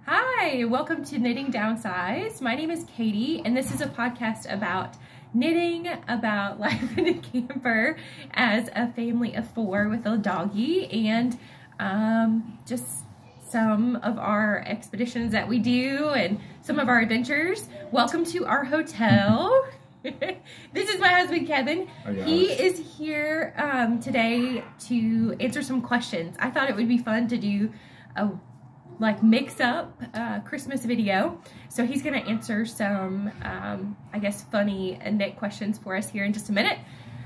Hi, welcome to Knitting Downsized. My name is Katie, and this is a podcast about knitting, about life in a camper as a family of four with a doggy, and just some of our expeditions that we do and some of our adventures. Welcome to our hotel. This is my husband, Kevin. He is here today to answer some questions. I thought it would be fun to do a mix up Christmas video. So he's gonna answer some, I guess, funny knit questions for us here in just a minute.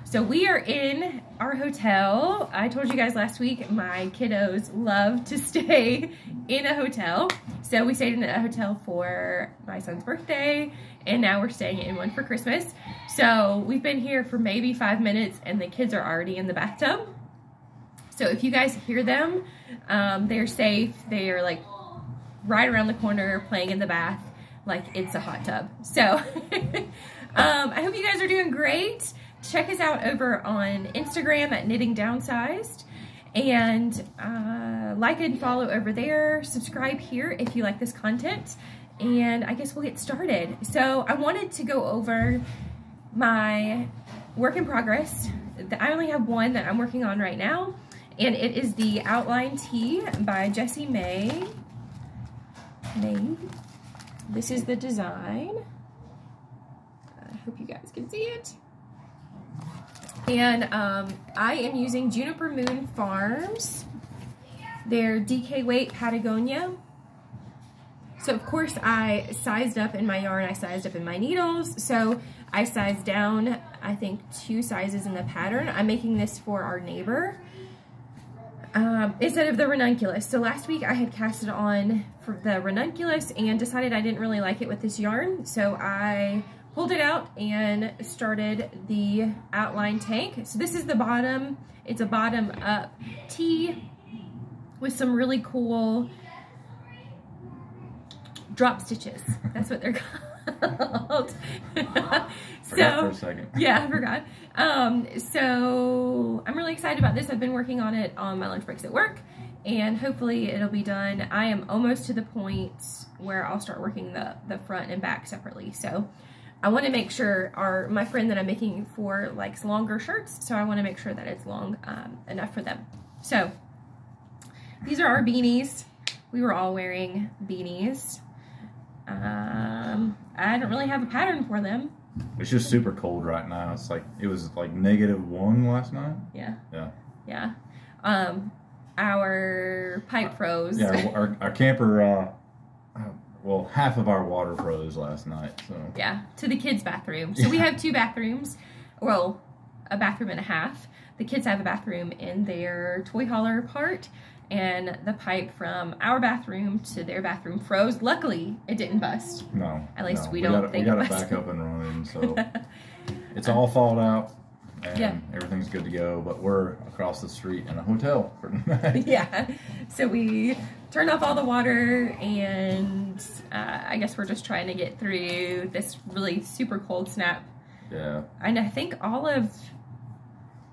So we are in our hotel. I told you guys last week, my kiddos love to stay in a hotel. So we stayed in a hotel for my son's birthday, and now we're staying in one for Christmas. So we've been here for maybe 5 minutes, and the kids are already in the bathtub. So if you guys hear them, they're safe. They are like right around the corner playing in the bath like it's a hot tub. So I hope you guys are doing great. Check us out over on Instagram at Knitting Downsized, and like and follow over there. Subscribe here if you like this content, and I guess we'll get started. So I wanted to go over my work in progress. I only have one that I'm working on right now, and it is the Outline Tee by Jessie Maed. This is the design. I hope you guys can see it. And I am using Juniper Moon Farms. They're DK weight Patagonia. So of course I sized up in my yarn, I sized up in my needles. So I sized down, I think, 2 sizes in the pattern. I'm making this for our neighbor instead of the ranunculus. So last week I had cast it on for the ranunculus and decided I didn't really like it with this yarn. So I pulled it out and started the outline tank. So this is the bottom. It's a bottom up tee with some really cool drop stitches. That's what they're called. Forgot for a second. Yeah, I forgot. So I'm really excited about this. I've been working on it on my lunch breaks at work, and hopefully it'll be done. I am almost to the point where I'll start working the front and back separately. So I want to make sure my friend that I'm making for likes longer shirts, so I want to make sure that it's long enough for them. So these are our beanies. We were all wearing beanies. I don't really have a pattern for them. It's just super cold right now. It's like, it was like -1 last night. Yeah. Yeah. Yeah. Our pipe froze. Yeah, our camper, well, half of our water froze last night, so. Yeah, to the kids' bathroom. So we have 2 bathrooms, well, a bathroom and a half. The kids have a bathroom in their toy hauler part, and the pipe from our bathroom to their bathroom froze. Luckily, it didn't bust. No. At least no. we don't think it got busted. it back up and running, so it's all thawed out, and everything's good to go, but we're across the street in a hotel for tonight. Yeah, so we turned off all the water, and I guess we're just trying to get through this really super cold snap. Yeah. And I think all of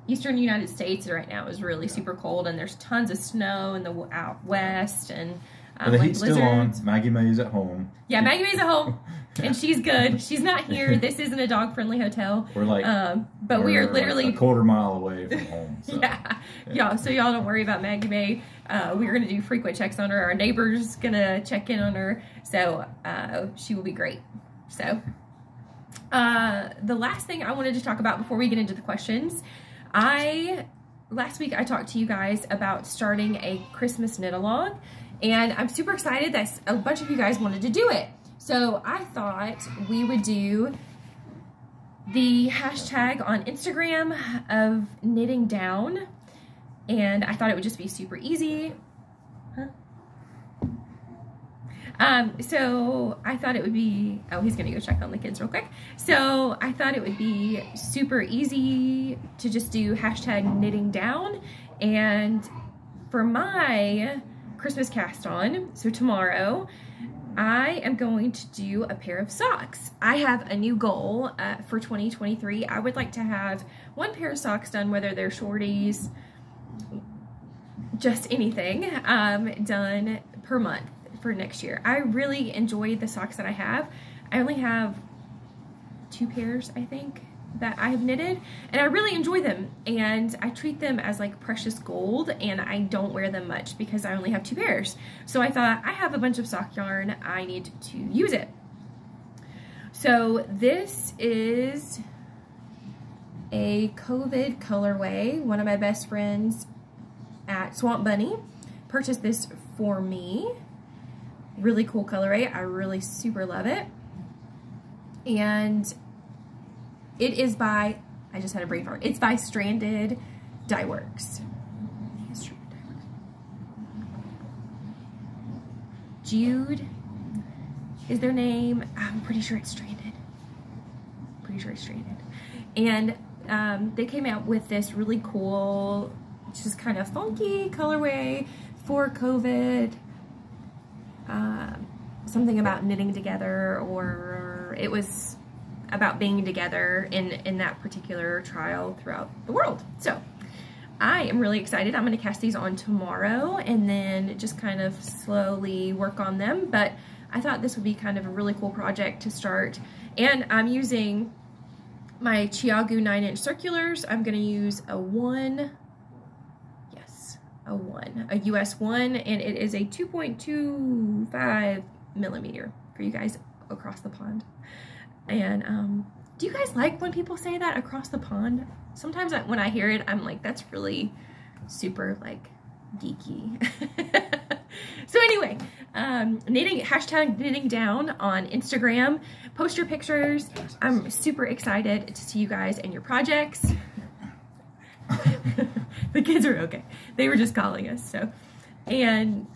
Eastern United States right now is really super cold, and there's tons of snow in the out west, and the heat's still on. Maggie Mae's at home. Yeah, Maggie Mae's at home, and she's good. She's not here. This isn't a dog-friendly hotel. We're like, but we are literally like a quarter mile away from home. So. Yeah. So y'all don't worry about Maggie Mae. We're gonna do frequent checks on her. Our neighbor's gonna check in on her, so she will be great. So the last thing I wanted to talk about before we get into the questions. Last week I talked to you guys about starting a Christmas knit-along, and I'm super excited that a bunch of you guys wanted to do it. So I thought we would do the hashtag on Instagram of knitting down, and I thought it would just be super easy. So I thought it would be, oh, he's gonna go check on the kids real quick. So I thought it would be super easy to just do hashtag knitting down. And for my Christmas cast on, so tomorrow, I am going to do a pair of socks. I have a new goal for 2023. I would like to have 1 pair of socks done, whether they're shorties, just anything, done per month for next year. I really enjoy the socks that I have. I only have 2 pairs, I think, that I have knitted, and I really enjoy them, and I treat them as like precious gold, and I don't wear them much because I only have 2 pairs. So I thought, I have a bunch of sock yarn, I need to use it. So this is a COVID colorway. One of my best friends at Swamp Bunny purchased this for me. Really cool colorway. I really super love it. And it is by, I just had a brain fart. It's by Stranded Dye Works. Jude is their name. I'm pretty sure it's Stranded. Pretty sure it's Stranded. And they came out with this really cool, just kind of funky colorway for COVID. Something about knitting together, or it was about being together in that particular trial throughout the world. So I am really excited. I'm going to cast these on tomorrow and then just kind of slowly work on them. But I thought this would be kind of a really cool project to start. And I'm using my Chiagu 9-inch circulars. I'm going to use a US 1, and it is a 2.25 millimeter for you guys across the pond. And do you guys like when people say that, across the pond? Sometimes when I hear it, I'm like, that's really super like geeky. So anyway, hashtag knitting down on Instagram. Post your pictures. I'm super excited to see you guys and your projects. The kids are okay. They were just calling us. So, and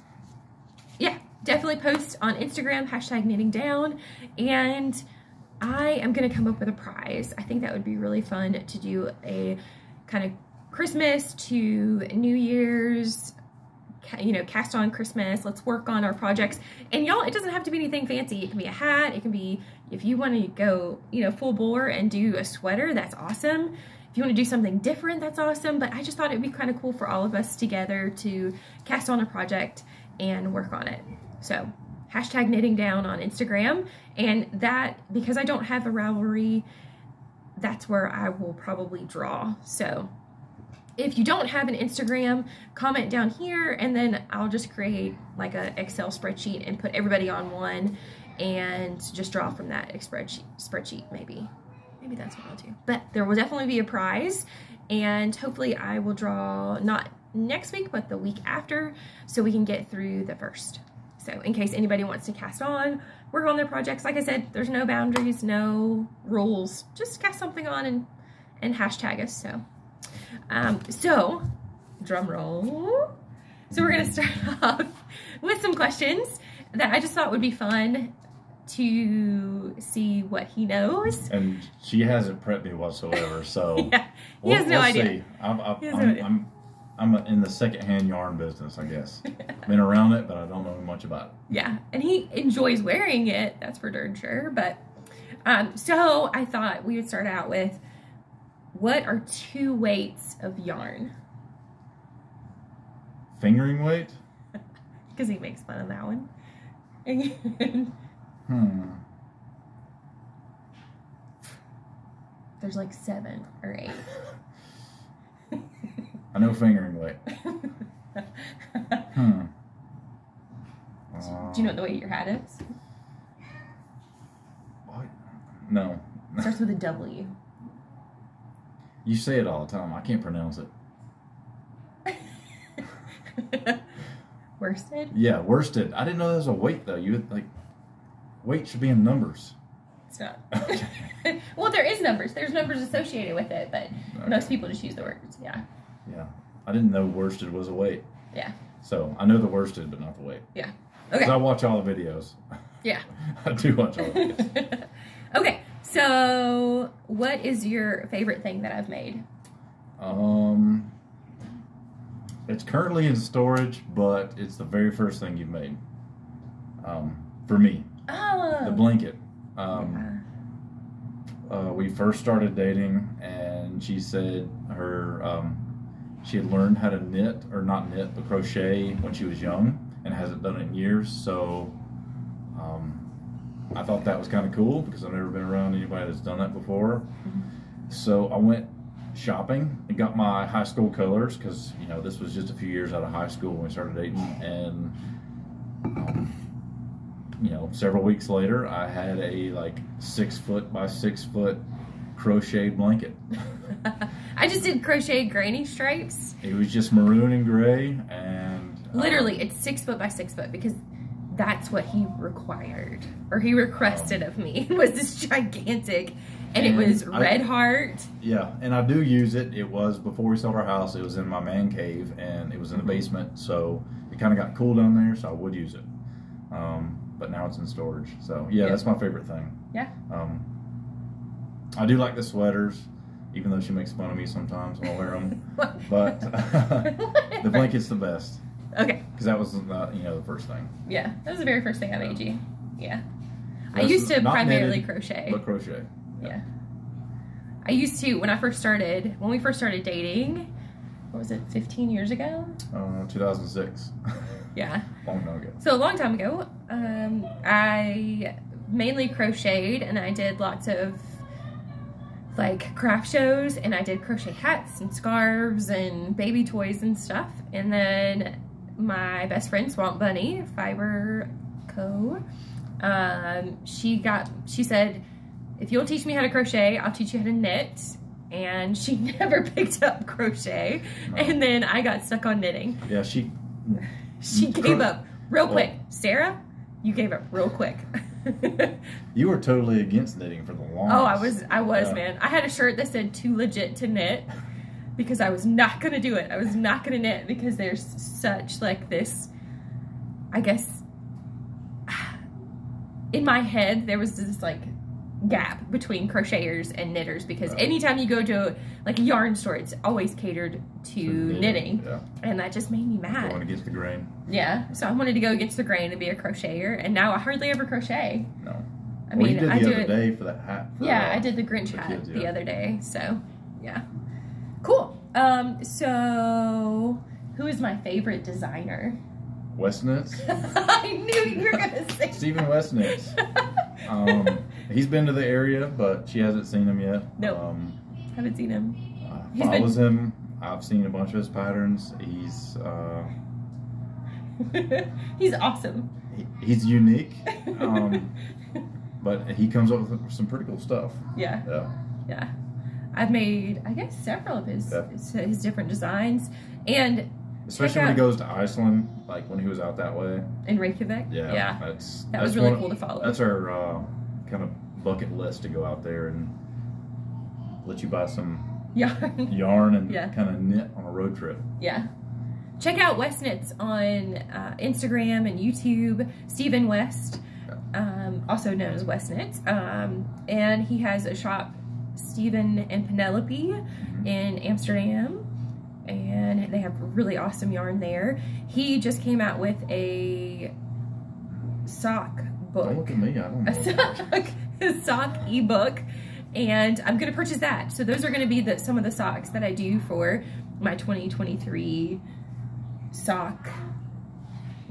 yeah, definitely post on Instagram, hashtag knitting down. And I am going to come up with a prize. I think that would be really fun to do a kind of Christmas to New Year's, you know, cast on Christmas. Let's work on our projects. And y'all, it doesn't have to be anything fancy. It can be a hat. It can be, if you want to go, you know, full bore and do a sweater, that's awesome. If you want to do something different, that's awesome. But I just thought it'd be kind of cool for all of us together to cast on a project and work on it. So hashtag knitting down on Instagram. And that, because I don't have a Ravelry, that's where I will probably draw. So if you don't have an Instagram, comment down here, and then I'll just create like a Excel spreadsheet and put everybody on one and just draw from that spreadsheet maybe. Maybe that's what I'll do. But there will definitely be a prize, and hopefully I will draw not next week, but the week after, so we can get through the first. So in case anybody wants to cast on, work on their projects, like I said, there's no boundaries, no rules. Just cast something on and hashtag us. So, drum roll. So we're gonna start off with some questions that I just thought would be fun to see what he knows. And she hasn't prepped me whatsoever, so yeah, he has no idea. I'm in the secondhand yarn business, I guess. Been around it, but I don't know much about it. Yeah, and he enjoys wearing it, that's for darn sure. But so I thought we would start out with, what are 2 weights of yarn? Fingering weight? Because he makes fun of that one. There's like 7 or 8. I know fingering weight. Do you know what the weight of your hat is? What? No. It starts with a W. You say it all the time. I can't pronounce it. Worsted? Yeah, worsted. I didn't know there was a weight, though. You would, like, weight should be in numbers. It's not. Well, there is numbers. There's numbers associated with it, but most people just use the words. Yeah. Yeah. I didn't know worsted was a weight. Yeah. So, I know the worsted, but not the weight. Yeah. Okay. Because I watch all the videos. Yeah. I do watch all the videos. Okay. So, what is your favorite thing that I've made? It's currently in storage, but it's the very first thing you've made. For me. Oh. The blanket. We first started dating, and she said she had learned how to knit, or not knit, but crochet when she was young, and hasn't done it in years. So I thought that was kind of cool because I've never been around anybody that's done that before. So I went shopping and got my high school colors because, you know, this was just a few years out of high school when we started dating. And, you know, several weeks later, I had a like 6 foot by 6 foot crocheted blanket. I just did crocheted granny stripes. It was just maroon and gray, and literally it's 6 foot by 6 foot because that's what he required, or he requested of me, was this gigantic, and it was red heart. Yeah, and I do use it. It was before we sold our house. It was in my man cave, and it was in the basement, so it kind of got cool down there, so I would use it. But now it's in storage. So yeah, that's my favorite thing. Yeah. I do like the sweaters, even though she makes fun of me sometimes when I wear them. But the blanket's the best. Okay. Because that was, you know, the first thing. Yeah, that was the very first thing I made you. Yeah. I used to primarily crochet. But crochet. Yeah. I used to, when we first started dating, what was it, 15 years ago? 2006. Yeah. Long time ago. So a long time ago, I mainly crocheted, and I did lots of like craft shows, and I did crochet hats and scarves and baby toys and stuff. And then my best friend, Swamp Bunny, Fiber Co., she said, if you'll teach me how to crochet, I'll teach you how to knit. And she never picked up crochet. No. And then I got stuck on knitting. Yeah, she gave up real quick. Sarah, you gave up real quick. You were totally against knitting for the longest. Oh, I was, man. I had a shirt that said "Too legit to knit" because I was not gonna do it. I was not gonna knit because there's such like this, I guess, in my head there was this like gap between crocheters and knitters, because anytime you go to like a yarn store, it's always catered to knitting. Yeah. And that just made me mad. Going against the grain. Yeah, so I wanted to go against the grain and be a crocheter, and now I hardly ever crochet. No. I mean, you did the other day for that hat. Yeah, I did the Grinch hat the other day, so yeah. Cool. So who is my favorite designer? Westnitz. I knew you were gonna say Stephen Westnitz. He's been to the area, but she hasn't seen him yet. Nope. Haven't seen him. Follows him. I've seen a bunch of his patterns. He's he's awesome. He's unique. But he comes up with some pretty cool stuff. Yeah. Yeah. Yeah. I've made, I guess, several of his different designs, and especially when he goes to Iceland, like when he was out that way in Reykjavik. Yeah. Yeah. That was really cool to follow. That's our kind of bucket list, to go out there and let you buy some yarn and kind of knit on a road trip. Yeah. Check out Westnitz on Instagram and YouTube. Stephen West, also known as Westnitz, and he has a shop, Stephen and Penelope, in Amsterdam, and they have really awesome yarn there. He just came out with a sock book. Don't look at me, I don't know. A sock ebook, and I'm gonna purchase that. So those are gonna be some of the socks that I do for my 2023 sock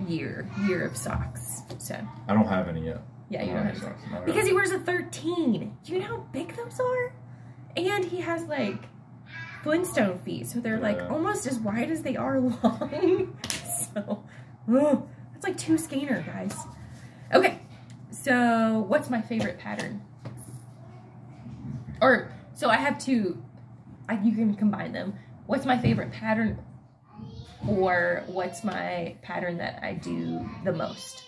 year of socks. So I don't have any yet. Yeah, you don't have socks. Because he wears a 13. Do you know how big those are? And he has like Flintstone feet, so they're like almost as wide as they are long. So that's like 2 skeiner, guys. Okay, so what's my favorite pattern? Or so I have two. You can combine them. What's my favorite pattern? Or what's my pattern that I do the most?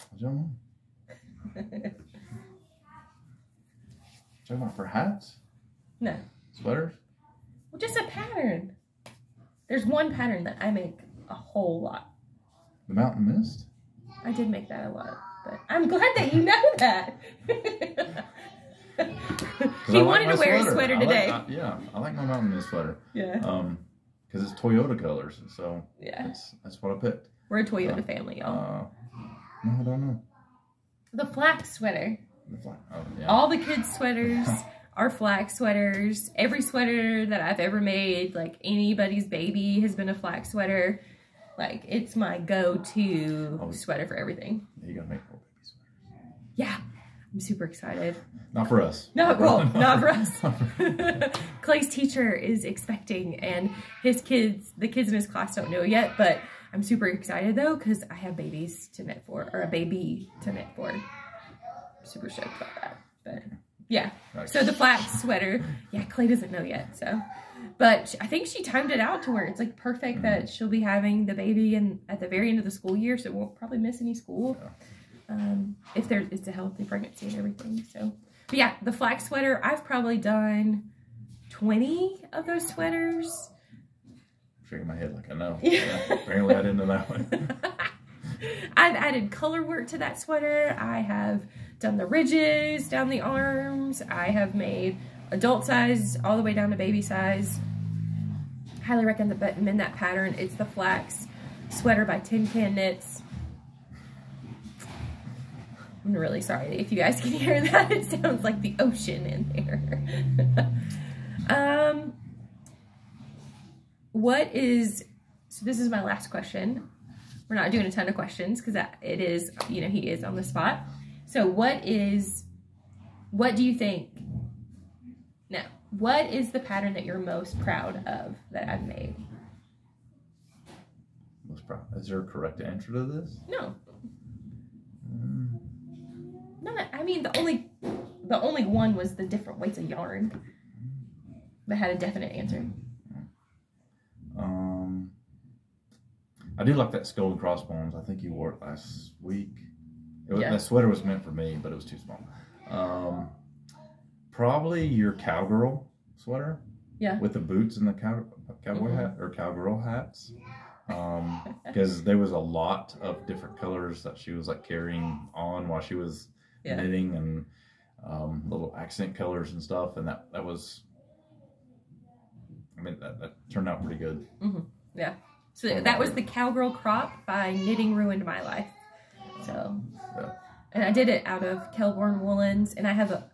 I don't know. Talking about for hats? No. Sweaters? Well, just a pattern. There's one pattern that I make a whole lot. The Mountain Mist? I did make that a lot, but I'm glad that you know that. He wanted to wear a sweater today. I like my Mountain Mist sweater. Yeah. Because it's Toyota colors, so that's what I picked. We're a Toyota family, y'all. No, I don't know. The Flax sweater. The Flax. Oh, yeah. All the kids' sweaters our Flax sweaters. Every sweater that I've ever made, like anybody's baby has been a Flax sweater. Like, it's my go-to sweater for everything. You gotta make more baby sweaters. Yeah, I'm super excited. Not for us. Not for us. Clay's teacher is expecting, and the kids in his class don't know yet, but I'm super excited though, because I have babies to knit for, or a baby to knit for. I'm super stoked about that. But yeah, so the Flax sweater, yeah, Clay doesn't know yet, so. But I think she timed it out to where it's like perfect that she'll be having the baby at the very end of the school year, so won't probably miss any school if it's a healthy pregnancy and everything. So, but yeah, the Flax sweater, I've probably done 20 of those sweaters. I'm shaking my head like I know. Yeah, apparently I didn't know that one. I've added color work to that sweater. I have done the ridges down the arms. I have made adult size all the way down to baby size. Highly recommend that pattern. It's the Flax sweater by Tincan Knits. I'm really sorry if you guys can hear that. It sounds like the ocean in there. So this is my last question. We're not doing a ton of questions because it is, he is on the spot. So what do you think? No. What is the pattern that you're most proud of that I've made? Most proud. Is there a correct answer to this? No. No, I mean the only one was the different weights of yarn that had a definite answer. I do like that skull and crossbones. I think you wore it last week. That sweater was meant for me, but it was too small. Probably your cowgirl sweater. Yeah. With the boots and the cowboy hat or cowgirl hats. Because there was a lot of different colors that she was like carrying on while she was knitting, and little accent colors and stuff, and that was, I mean, that turned out pretty good. Yeah. So that was the Cowgirl Crop by Knitting Ruined My Life. So, and I did it out of Kelborn woolens, and I have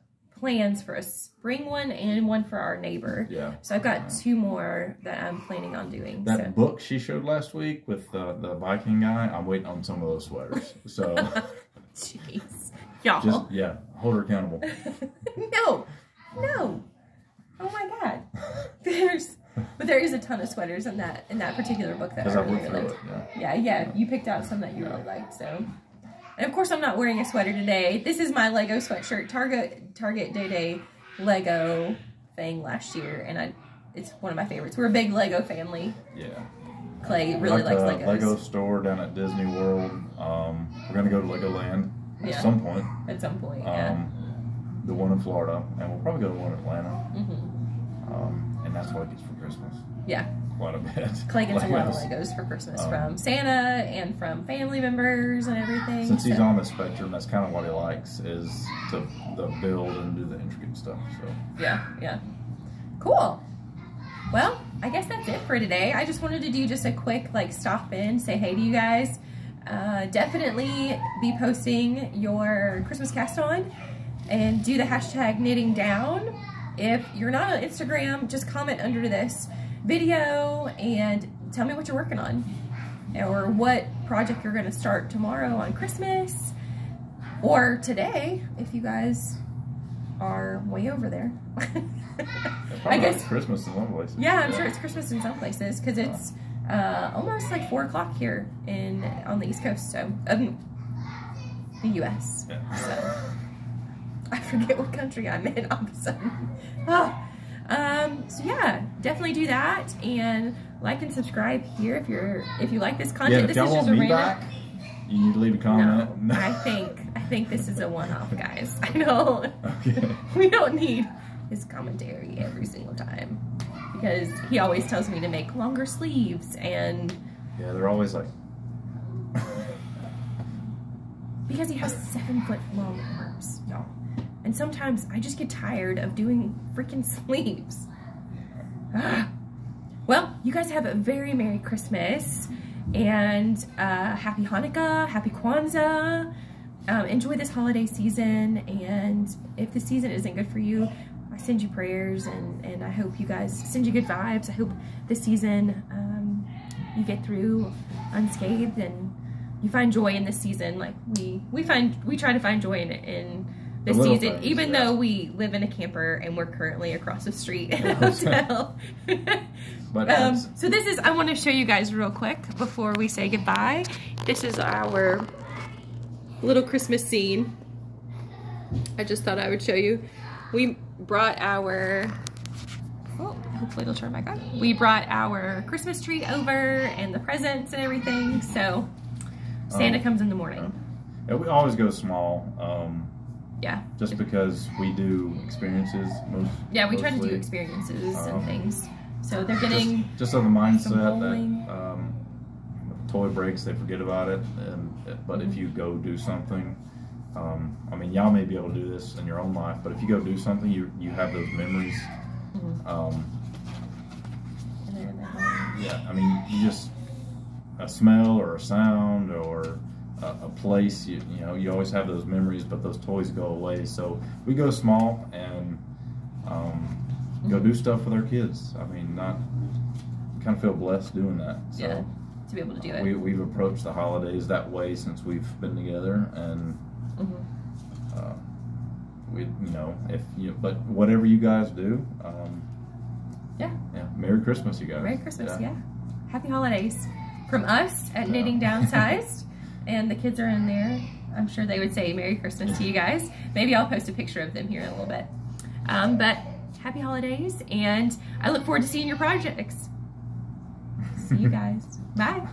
plans for a spring one and one for our neighbor. Yeah. So I've got 2 more that I'm planning on doing. That book she showed last week with the Viking guy, I'm waiting on some of those sweaters. So. Jeez. Y'all. Just, hold her accountable. No. Oh my God. But there is a ton of sweaters in that particular book that I really liked. Yeah. You picked out some that you really liked, so. And of course, I'm not wearing a sweater today. This is my Lego sweatshirt, Target Day Lego thing last year, and it's one of my favorites. We're a big Lego family. Yeah. Clay really likes Legos. Lego store down at Disney World. We're gonna go to Legoland at some point. Yeah. The one in Florida, and we'll probably go to one in Atlanta. And that's what he gets for Christmas. Yeah. Quite a bit. Clay gets a lot of Legos for Christmas from Santa and from family members and everything. Since he's on the spectrum, that's kind of what he likes, is to build and do the intricate stuff. So. Yeah. Cool. Well, I guess that's it for today. I just wanted to do just a quick stop in, say hey to you guys. Definitely be posting your Christmas cast on and do the hashtag knitting down. If you're not on Instagram, just comment under this video and tell me what you're working on or what project you're going to start tomorrow on Christmas or today if you guys are way over there. I guess Christmas in some places. Yeah, I'm sure it's Christmas in some places because it's almost like 4 o'clock here on the East Coast, so the U.S. Yeah. So I forget what country I'm in all of a sudden. So yeah, definitely do that and like and subscribe here if you like this content. Yeah, if y'all want me back, you need to leave a comment. No, I think this is a one-off, guys. I know. Okay. We don't need his commentary every single time because he always tells me to make longer sleeves and yeah, they're always like because he has 7-foot long arms, y'all. And sometimes I just get tired of doing freaking sleeves. Well, you guys have a very Merry Christmas and Happy Hanukkah, Happy Kwanzaa. Enjoy this holiday season, and if the season isn't good for you, I I send you prayers, and I hope you guys send you good vibes. I hope this season you get through unscathed and you find joy in this season. Like we try to find joy in this season, things, even though we live in a camper and we're currently across the street in a hotel. But so this is, I want to show you guys real quick before we say goodbye. This is our little Christmas scene. I just thought I would show you. We brought our, oh, hopefully it'll turn back on. We brought our Christmas tree over and the presents and everything. So Santa comes in the morning. Yeah, we always go small. Yeah. Just because we do experiences Yeah, we try to do experiences and things. So they're getting just on the mindset that if a toy breaks, they forget about it. But if you go do something, I mean, y'all may be able to do this in your own life, but if you go do something, you have those memories. Yeah, I mean, you just a smell or a sound or a place, you know, you always have those memories, but those toys go away. So we go small and go do stuff with our kids. I mean, kind of feel blessed doing that. So, yeah, to be able to do it. We've approached the holidays that way since we've been together, and we, you know, but whatever you guys do, yeah, Merry Christmas, you guys. Merry Christmas, yeah. Happy holidays from us at Knitting Downsized. And the kids are in there. I'm sure they would say Merry Christmas to you guys. Maybe I'll post a picture of them here in a little bit. But happy holidays, and I look forward to seeing your projects. See you guys. Bye.